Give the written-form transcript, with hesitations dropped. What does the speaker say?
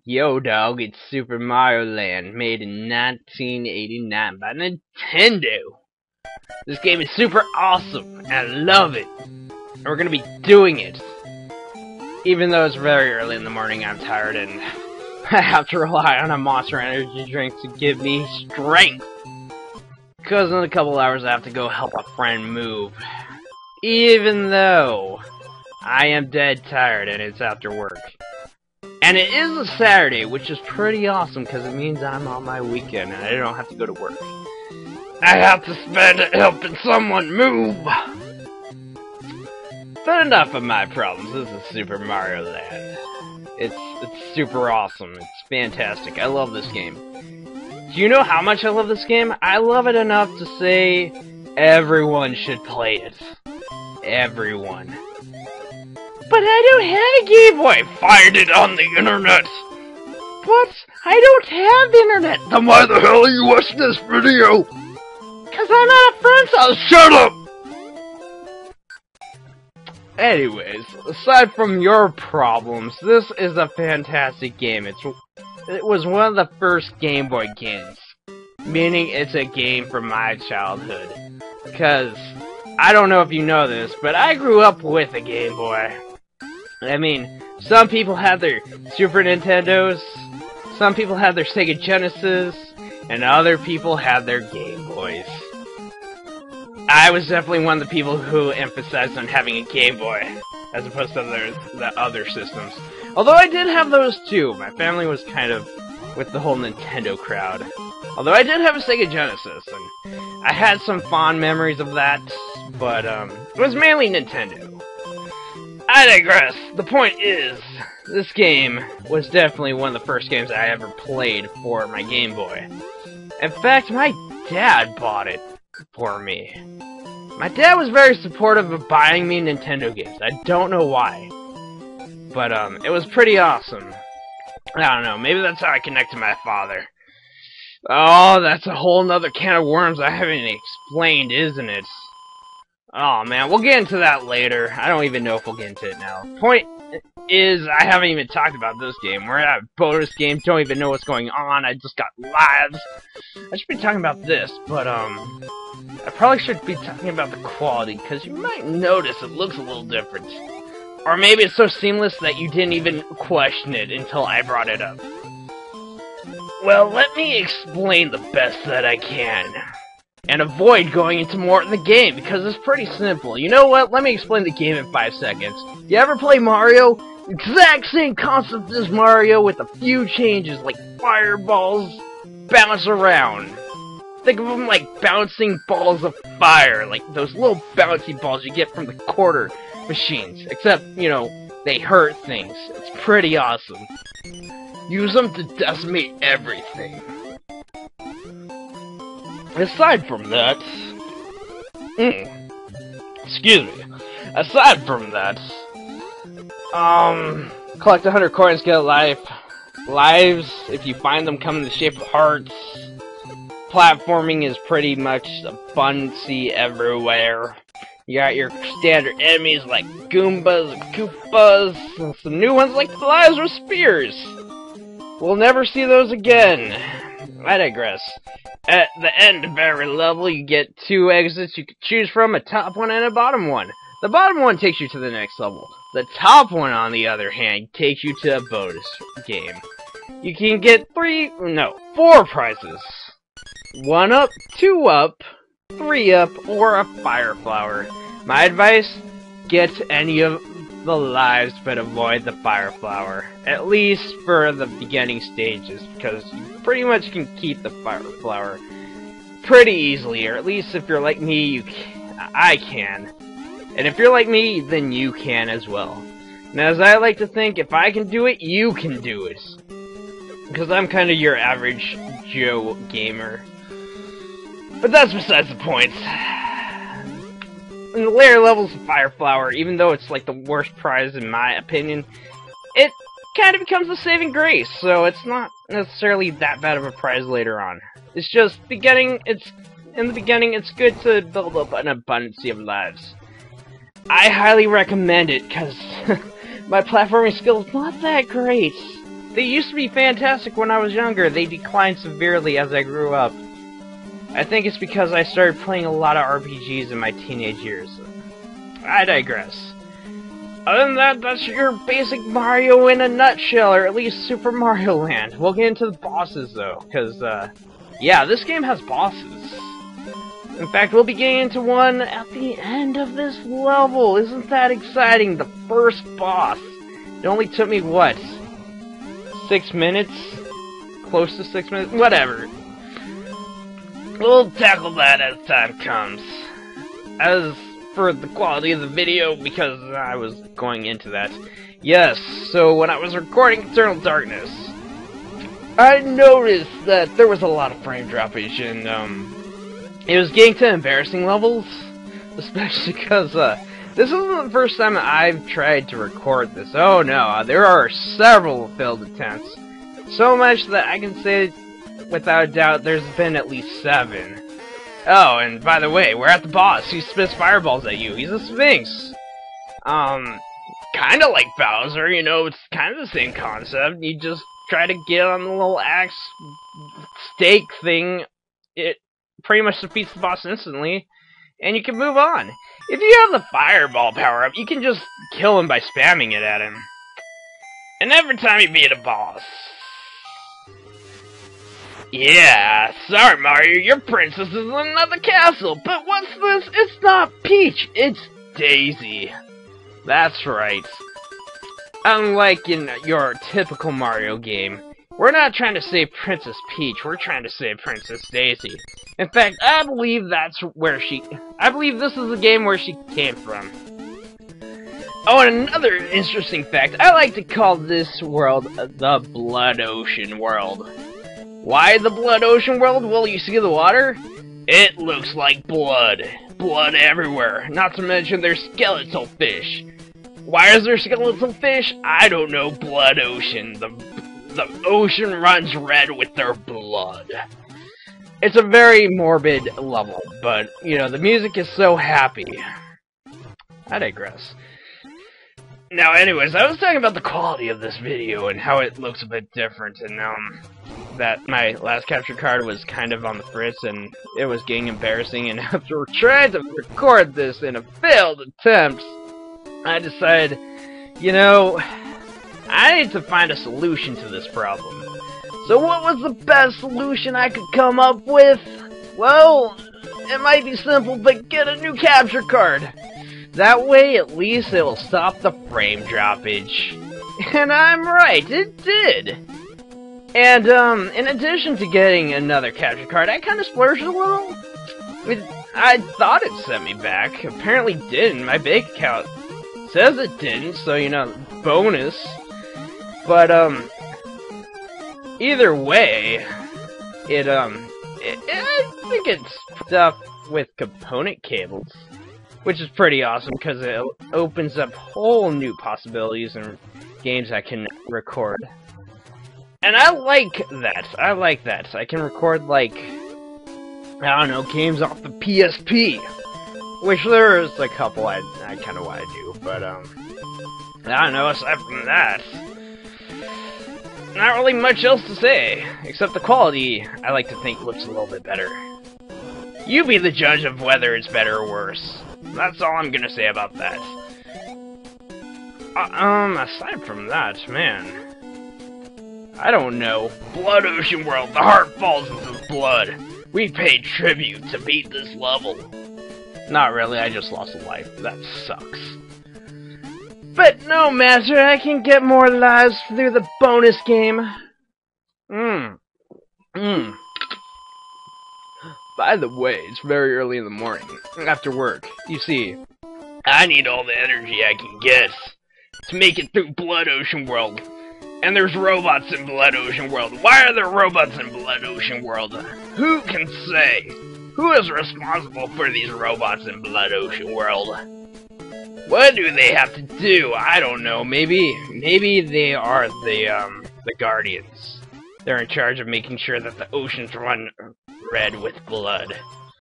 Yo, dog, it's Super Mario Land, made in 1989 by Nintendo. This game is super awesome, and I love it. And we're gonna be doing it. Even though it's very early in the morning, I'm tired and I have to rely on a Monster Energy drink to give me strength. Because in a couple hours I have to go help a friend move. Even though I am dead tired and it's after work. And it is a Saturday, which is pretty awesome because it means I'm on my weekend and I don't have to go to work. I have to spend it helping someone move! But enough of my problems, this is Super Mario Land. It's super awesome, it's fantastic, I love this game. Do you know how much I love this game? I love it enough to say everyone should play it. Everyone. But I don't have a Game Boy! Find it on the internet! But I don't have internet! Then why the hell are you watching this video? Cause I'm at a friend's house! Shut up! Anyways, aside from your problems, this is a fantastic game. It was one of the first Game Boy games. Meaning it's a game from my childhood. Cause, I don't know if you know this, but I grew up with a Game Boy. I mean, some people had their Super Nintendos, some people had their Sega Genesis, and other people had their Game Boys. I was definitely one of the people who emphasized on having a Game Boy, as opposed to the other systems. Although I did have those too. My family was kind of with the whole Nintendo crowd. Although I did have a Sega Genesis, and I had some fond memories of that, but it was mainly Nintendo. I digress. The point is, this game was definitely one of the first games I ever played for my Game Boy. In fact, my dad bought it for me. My dad was very supportive of buying me Nintendo games. I don't know why. But, it was pretty awesome. I don't know, maybe that's how I connect to my father. Oh, that's a whole nother can of worms I haven't explained, isn't it? Oh man, we'll get into that later. I don't even know if we'll get into it now. Point is, I haven't even talked about this game. We're at a bonus game, don't even know what's going on. I just got lives. I should be talking about this, but I probably should be talking about the quality, because you might notice it looks a little different. Or maybe it's so seamless that you didn't even question it until I brought it up. Well, let me explain the best that I can. And avoid going into more in the game, because it's pretty simple. You know what? Let me explain the game in 5 seconds. You ever play Mario? Exact same concept as Mario with a few changes, like fireballs bounce around. Think of them like bouncing balls of fire, like those little bouncy balls you get from the quarter machines. Except, you know, they hurt things. It's pretty awesome. Use them to decimate everything. Aside from that, excuse me. Aside from that, collect 100 coins, get a life. Lives, if you find them, come in the shape of hearts. Platforming is pretty much abundancy everywhere. You got your standard enemies like Goombas and Koopas, and some new ones like the Lazarus Spears. We'll never see those again. I digress. At the end of every level, you get 2 exits you can choose from, a top one and a bottom one. The bottom one takes you to the next level. The top one, on the other hand, takes you to a bonus game. You can get 4 prizes. 1 up, 2 up, 3 up, or a fire flower. My advice, get any of the lives, but avoid the fire flower. At least for the beginning stages, because you pretty much can keep the fire flower pretty easily, or at least if you're like me, I can. And if you're like me, then you can as well. And as I like to think, if I can do it, you can do it. Because I'm kind of your average Joe gamer. But that's besides the point. In the later levels of Fire Flower, even though it's like the worst prize in my opinion, it kind of becomes a saving grace, so it's not necessarily that bad of a prize later on. It's just in the beginning it's good to build up an abundance of lives. I highly recommend it, because my platforming skill is not that great. They used to be fantastic when I was younger. They declined severely as I grew up. I think it's because I started playing a lot of RPGs in my teenage years. I digress. Other than that, that's your basic Mario in a nutshell, or at least Super Mario Land. We'll get into the bosses, though, because, yeah, this game has bosses. In fact, we'll be getting into one at the end of this level. Isn't that exciting? The first boss. It only took me, what, 6 minutes? Close to 6 minutes? Whatever. We'll tackle that as time comes. As for the quality of the video, because I was going into that. Yes, so when I was recording Eternal Darkness, I noticed that there was a lot of frame droppage, and it was getting to embarrassing levels, especially because this isn't the first time I've tried to record this. Oh no, there are several failed attempts. So much that I can say without a doubt there's been at least 7. Oh, and by the way, we're at the boss. He spits fireballs at you. He's a Sphinx. Kinda like Bowser, you know, it's kind of the same concept. You just try to get on the little axe stake thing. It pretty much defeats the boss instantly, and you can move on. If you have the fireball power-up, you can just kill him by spamming it at him. And every time you beat a boss... Yeah, sorry Mario, your princess is in another castle, but what's this? It's not Peach, it's Daisy. That's right. Unlike in your typical Mario game, we're not trying to save Princess Peach, we're trying to save Princess Daisy. In fact, I believe this is a game where she came from. Oh, and another interesting fact, I like to call this world the Blood Ocean world. Why the Blood Ocean world? Well, you see the water? It looks like blood. Blood everywhere. Not to mention there's skeletal fish. Why is there skeletal fish? I don't know. Blood Ocean. The ocean runs red with their blood. It's a very morbid level, but, you know, the music is so happy. I digress. Now, anyways, I was talking about the quality of this video and how it looks a bit different, and, that my last capture card was kind of on the fritz, and it was getting embarrassing, and after trying to record this in a failed attempt, I decided, you know, I need to find a solution to this problem. So what was the best solution I could come up with? Well, it might be simple, but get a new capture card. That way, at least it'll stop the frame droppage. And I'm right, it did. And, in addition to getting another capture card, I kinda splurged a little. I thought it sent me back. Apparently didn't. My bank account says it didn't, so, you know, bonus. But, either way, I think it's stuff with component cables. Which is pretty awesome, because it opens up whole new possibilities and games I can record. And I like that. I can record, like, I don't know, games off the PSP. Which there's a couple I kind of want to do, but, I don't know, aside from that, not really much else to say, except the quality, I like to think, looks a little bit better. You be the judge of whether it's better or worse. That's all I'm gonna say about that. Aside from that, man, I don't know. Blood Ocean World, the heart falls into blood. We paid tribute to beat this level. Not really, I just lost a life. That sucks. But no matter, I can get more lives through the bonus game. By the way, it's very early in the morning, after work. You see, I need all the energy I can get to make it through Blood Ocean World. And there's robots in Blood Ocean World. Why are there robots in Blood Ocean World? Who can say? Who is responsible for these robots in Blood Ocean World? What do they have to do? I don't know. Maybe they are the Guardians. They're in charge of making sure that the oceans run red with blood.